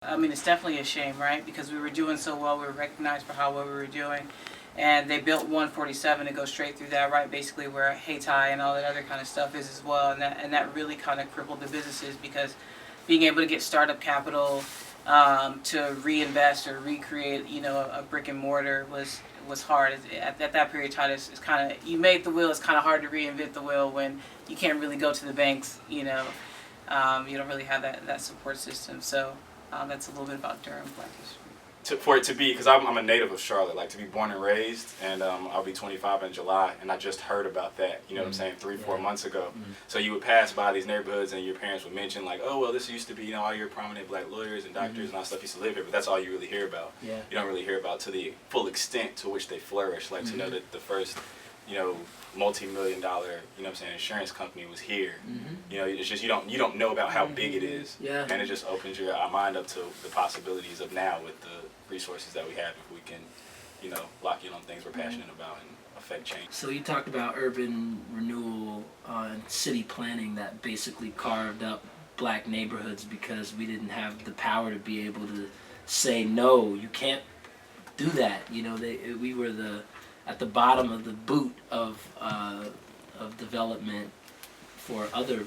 I mean, it's definitely a shame, right? Because we were doing so well, we were recognized for how well we were doing. And they built 147 to go straight through that, right? Basically where Hayti and all that other kind of stuff is as well. And that really kind of crippled the businesses, because being able to get startup capital to reinvest or recreate, a brick and mortar was hard. At that period of time, it's kind of, you made the wheel, it's kind of hard to reinvent the wheel when you can't really go to the banks, you don't really have that support system. So that's a little bit about Durham Black history. For it to be, because I'm a native of Charlotte, like to be born and raised, and I'll be 25 in July, and I just heard about that, you know what I'm saying, 3-4 months ago. So you would pass by these neighborhoods and your parents would mention like, oh, well, this used to be, all your prominent black lawyers and doctors and all that stuff used to live here, but that's all you really hear about. You don't really hear about to the full extent to which they flourish, like to know that the first, multi-million dollar, insurance company was here. It's just you don't know about how big it is. And it just opens our mind up to the possibilities of now with the resources that we have, if we can, lock in on things we're passionate about and affect change. So you talked about urban renewal and city planning that basically carved up black neighborhoods because we didn't have the power to be able to say, no, you can't do that. We were at the bottom of the boot of development for other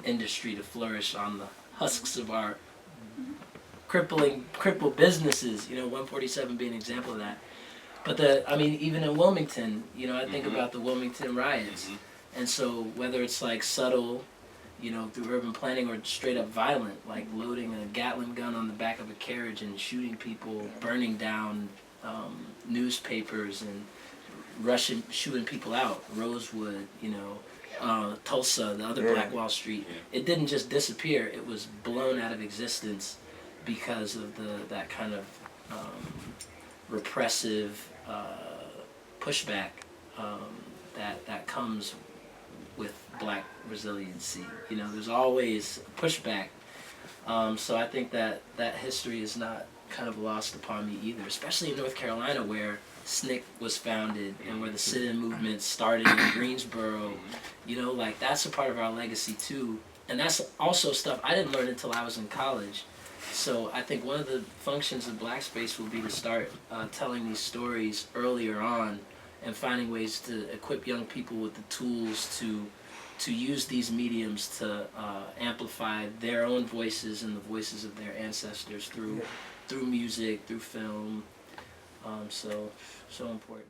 industry to flourish on the husks of our crippled businesses, 147 being an example of that. But even in Wilmington, I think about the Wilmington riots. And so whether it's like subtle, through urban planning, or straight up violent, like loading a Gatling gun on the back of a carriage and shooting people, burning down newspapers and shooting people out, Rosewood, Tulsa, the other Black Wall Street. It didn't just disappear, it was blown out of existence because of that kind of repressive pushback that comes with black resiliency. There's always pushback. So I think that history is not kind of lost upon me either, especially in North Carolina, where SNCC was founded and where the sit-in movement started in Greensboro. That's a part of our legacy too. And that's also stuff I didn't learn until I was in college. So I think one of the functions of Blackspace will be to start telling these stories earlier on and finding ways to equip young people with the tools to use these mediums to amplify their own voices and the voices of their ancestors through music, through film. So important.